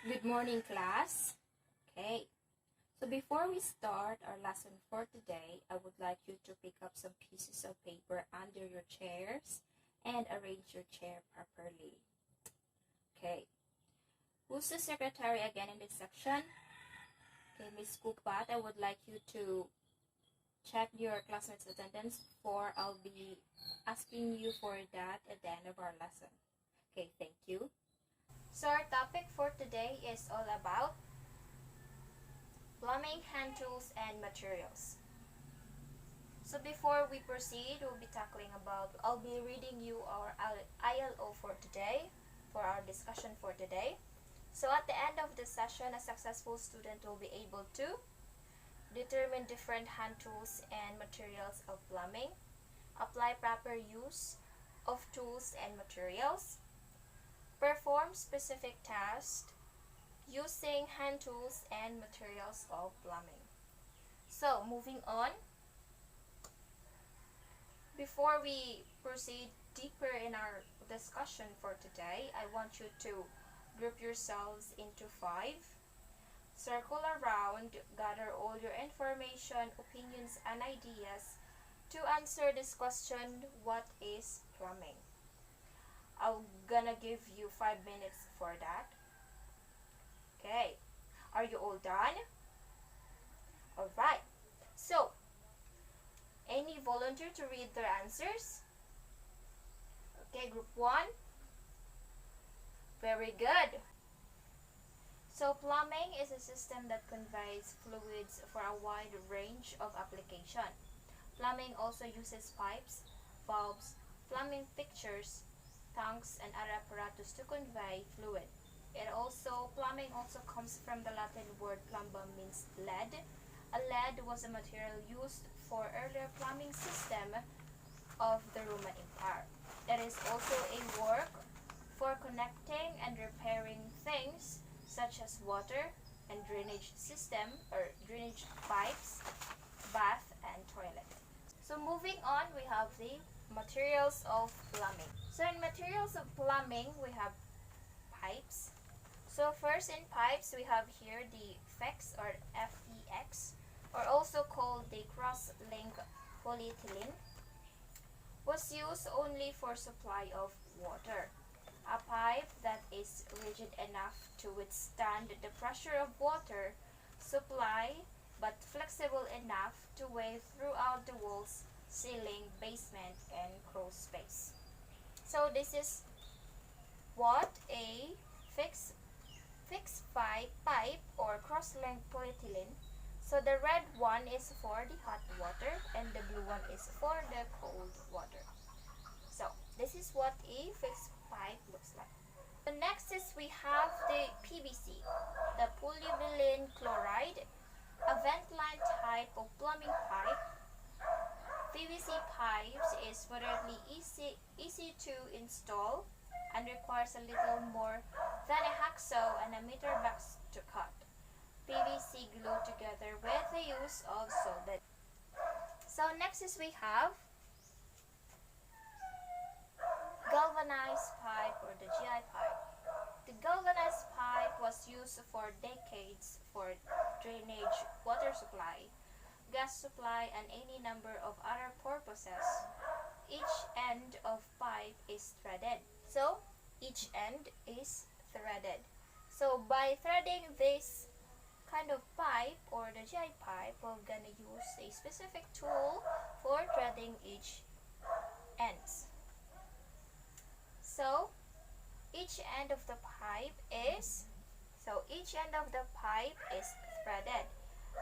Good morning, class. Okay, so before we start our lesson for today, I would like you to pick up some pieces of paper under your chairs and arrange your chair properly. Okay, who's the secretary again in this section? Okay, Miss Cookpat, I would like you to check your classmates' attendance, for I'll be asking you for that at the end of our lesson. Okay, thank you. So our topic for today is all about plumbing hand tools and materials. So before we proceed, I'll be reading you our ILO for today, for our discussion for today. So at the end of the session, a successful student will be able to determine different hand tools and materials of plumbing, apply proper use of tools and materials, perform specific tasks using hand tools and materials of plumbing. So moving on, before we proceed deeper in our discussion for today, I want you to group yourselves into 5. Circle around, gather all your information, opinions, and ideas to answer this question: what is plumbing? I'm gonna give you 5 minutes for that. Okay, are you all done? Alright, so any volunteer to read their answers? Okay, group 1. Very good. So plumbing is a system that conveys fluids for a wide range of application. Plumbing also uses pipes, valves, plumbing fixtures, tanks, and other apparatus to convey fluid. Plumbing also comes from the Latin word plumbum, means lead. A lead was a material used for earlier plumbing system of the Roman Empire. It is also a work for connecting and repairing things such as water and drainage system or drainage pipes, bath, and toilet. So moving on, we have the materials of plumbing. So in materials of plumbing, we have pipes. So first in pipes, we have here the FEX or FEX, or also called the cross-link polyethylene, was used only for supply of water. A pipe that is rigid enough to withstand the pressure of water supply, but flexible enough to wave throughout the walls, ceiling, basement, and crawl space. So this is what a fixed pipe or cross-linked polyethylene. So the red one is for the hot water and the blue one is for the cold water. So this is what a fixed pipe looks like. The next is we have the PVC, the polyvinyl chloride, a vent line type of plumbing pipe. PVC pipes is moderately easy to install and requires a little more than a hacksaw and a meter box to cut. PVC glued together with the use of soldered. So next is we have galvanized pipe or the GI pipe. The galvanized pipe was used for decades for drainage, water supply, gas supply, and any number of other purposes. Each end of pipe is threaded. So each end is threaded. So by threading this kind of pipe or the GI pipe, we're gonna use a specific tool for threading each ends. So each end of the pipe is threaded.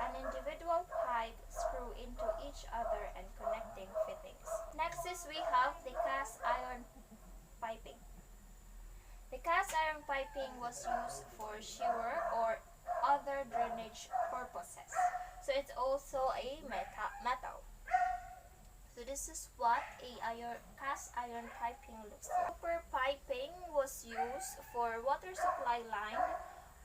An individual pipe screw into each other and connecting fittings. Next is we have the cast iron piping. The cast iron piping was used for sewer or other drainage purposes. So it's also a metal. So this is what a cast iron piping looks like. Copper piping was used for water supply line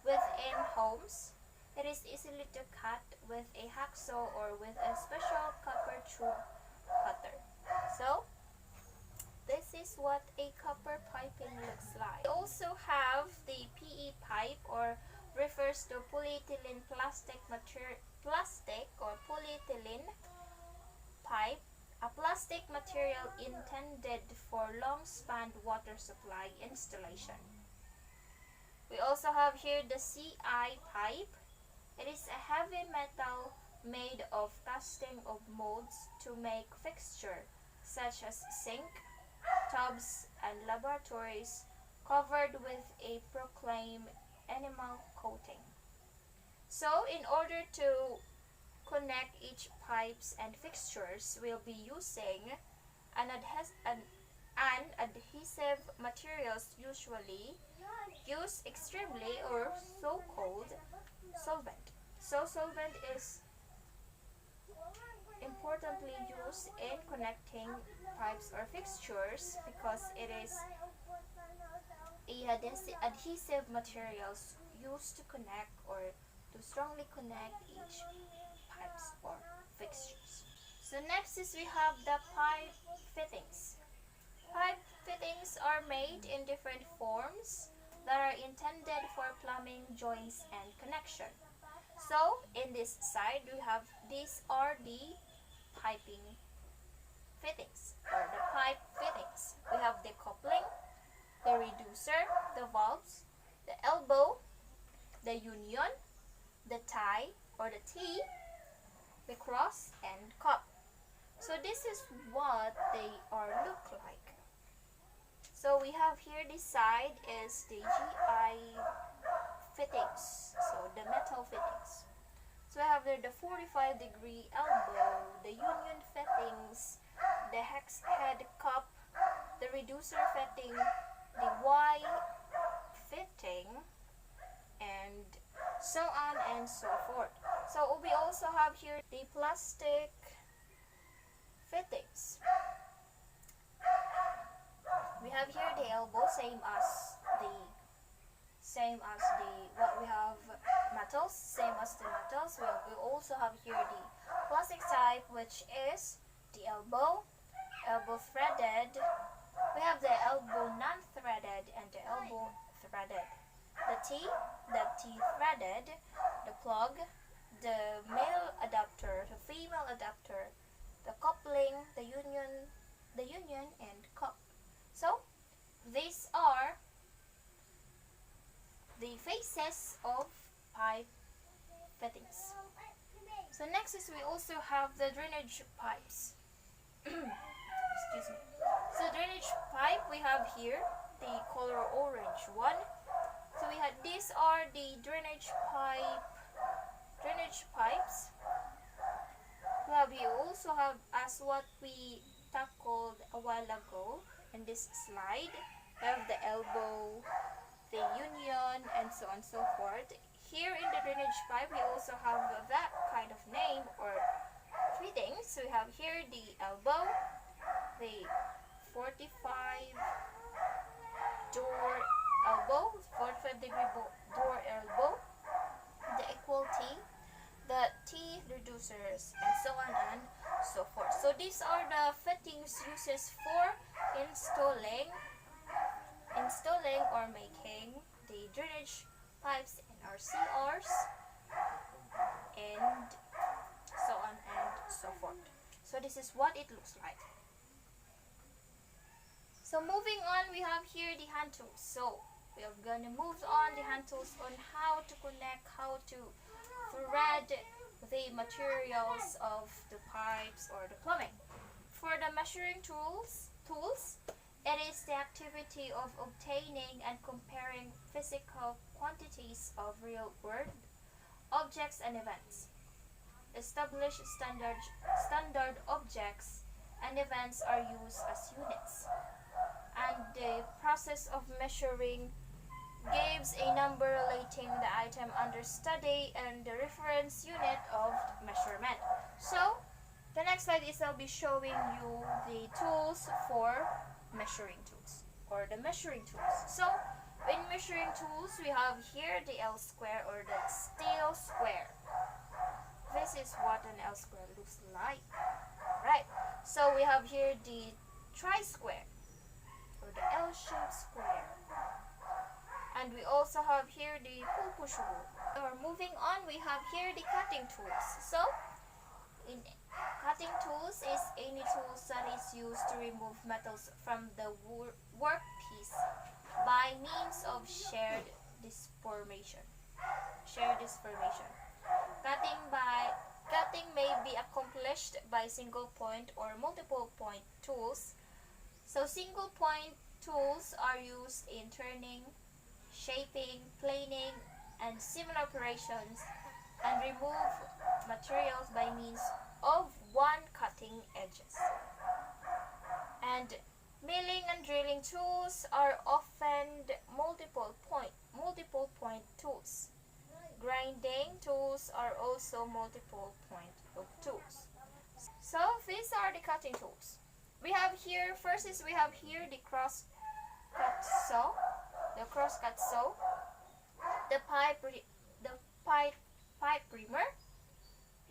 within homes. It is easily to cut with a hacksaw or with a special copper tube cutter. So this is what a copper piping looks like. We also also have the PE pipe, or refers to polyethylene plastic or polyethylene pipe, a plastic material intended for long-span water supply installation. We also have here the CI pipe. It is a heavy metal made of casting of molds to make fixture such as sink, tubs, and laboratories covered with a proclaimed enamel coating. So in order to connect each pipes and fixtures, we'll be using an adhesive materials usually used extremely or so-called solvent. So solvent is importantly used in connecting pipes or fixtures because it is adhesive materials used to connect or to strongly connect each pipes or fixtures. So next is we have the pipe fittings. Pipe fittings are made in different forms that are intended for plumbing joints and connection. So in this side we have, these are the piping fittings or the pipe fittings. We have the coupling, the reducer, the valves, the elbow, the union, the tie or the T, the cross, and cup. So this is what they are look like. So we have here, this side is the GI fittings, so the metal fittings. So we have there the 45-degree elbow, the union fittings, the hex head cup, the reducer fitting, the Y fitting, and so on and so forth. So we also have here the plastic fittings. We have here the elbow, same as the what we have metals, same as the metals. We also have here the plastic type, which is the elbow threaded. We have the elbow non-threaded and the elbow threaded. The T threaded, the plug, the male adapter, the female adapter, the coupling, the union, and cup. So these are the faces of pipe fittings. So next is we also have the drainage pipes. Excuse me. So drainage pipe, we have here the color orange one. So we have, these are the drainage pipes. We also have, as what we tackled a while ago in this slide, we have the elbow, the union, and so on and so forth. Here in the drainage pipe, we also have that kind of name or fittings. So we have here the elbow, the 45 door elbow, 45-degree door elbow, the equal T, the T reducers, and so on and so forth. So these are the fittings uses for installing or making the drainage pipes in our CRs and so on and so forth. So this is what it looks like. So moving on, we have here the hand tools. So we are going to move on the hand tools on how to connect, how to thread the materials of the pipes or the plumbing. For the measuring tools, it is the activity of obtaining and comparing physical quantities of real-world objects and events. Established standard objects and events are used as units, and the process of measuring gives a number relating the item under study and the reference unit of measurement. So the next slide is I'll be showing you the tools for measuring tools or the measuring tools. So in measuring tools, we have here the L square or the steel square. This is what an L square looks like. Right. So we have here the tri-square or the L-shaped square. And we also have here the pulpushu. Or moving on, we have here the cutting tools. So, in cutting tools is any tools that is used to remove metals from the workpiece by means of shared deformation. Cutting may be accomplished by single point or multiple point tools. So single point tools are used in turning, shaping, planing, and similar operations, and remove materials by means of one cutting edges. And milling and drilling tools are often multiple point tools. Grinding tools are also multiple point of tools. So these are the cutting tools. We have here the cross cut saw, the pipe reamer,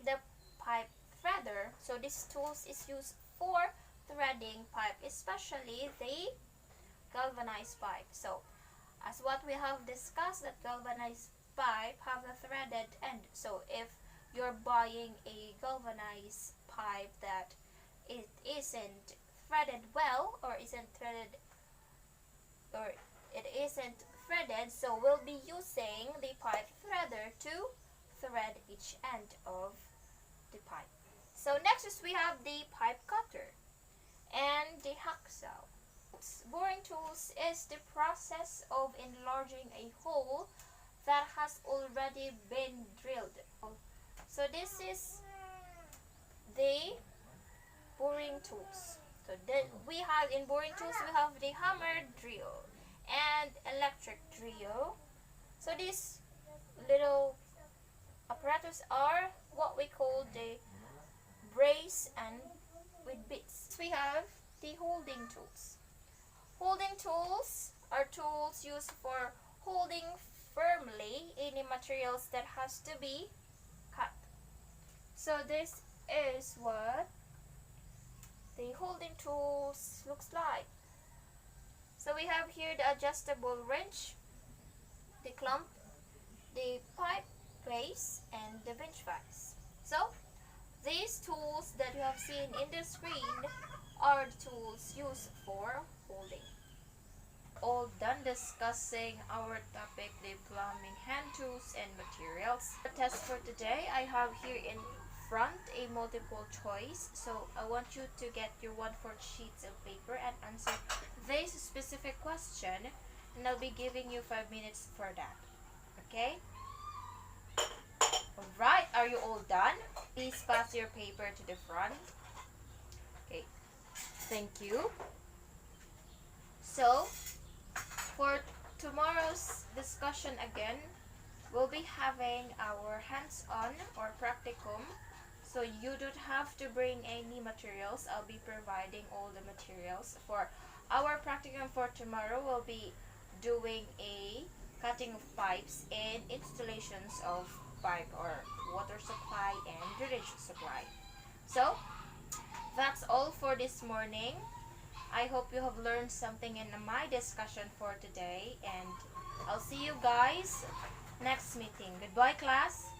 the pipe threader. So this tools is used for threading pipe, especially the galvanized pipe. So as what we have discussed, that galvanized pipe have a threaded end. So if you're buying a galvanized pipe that it isn't threaded well, or it isn't threaded, so we'll be using the pipe threader to thread each end of the pipe. So next is we have the pipe cutter and the hacksaw. Boring tools is the process of enlarging a hole that has already been drilled. So this is the boring tools. So in boring tools we have the hammer drill and electric drill. So these little apparatus are what we call the brace and with bits. We have the holding tools. Holding tools are tools used for holding firmly any materials that has to be cut. So this is what the holding tools looks like. So we have here the adjustable wrench, the clamp, the pipe brace, and the bench vise. So these tools that you have seen in the screen are the tools used for holding. All done discussing our topic, the plumbing hand tools and materials. The test for today, I have here in front a multiple choice. So I want you to get your 1/4 sheets of paper and answer this specific question, and I'll be giving you 5 minutes for that. Okay? Alright, are you all done? Please pass your paper to the front. Okay, thank you. So, for tomorrow's discussion again, we'll be having our hands-on or practicum. So you don't have to bring any materials. I'll be providing all the materials. For our practicum for tomorrow, we'll be doing a cutting of pipes and installations of pipe or water supply and drainage supply. So that's all for this morning. I hope you have learned something in my discussion for today, and I'll see you guys next meeting. Goodbye, class.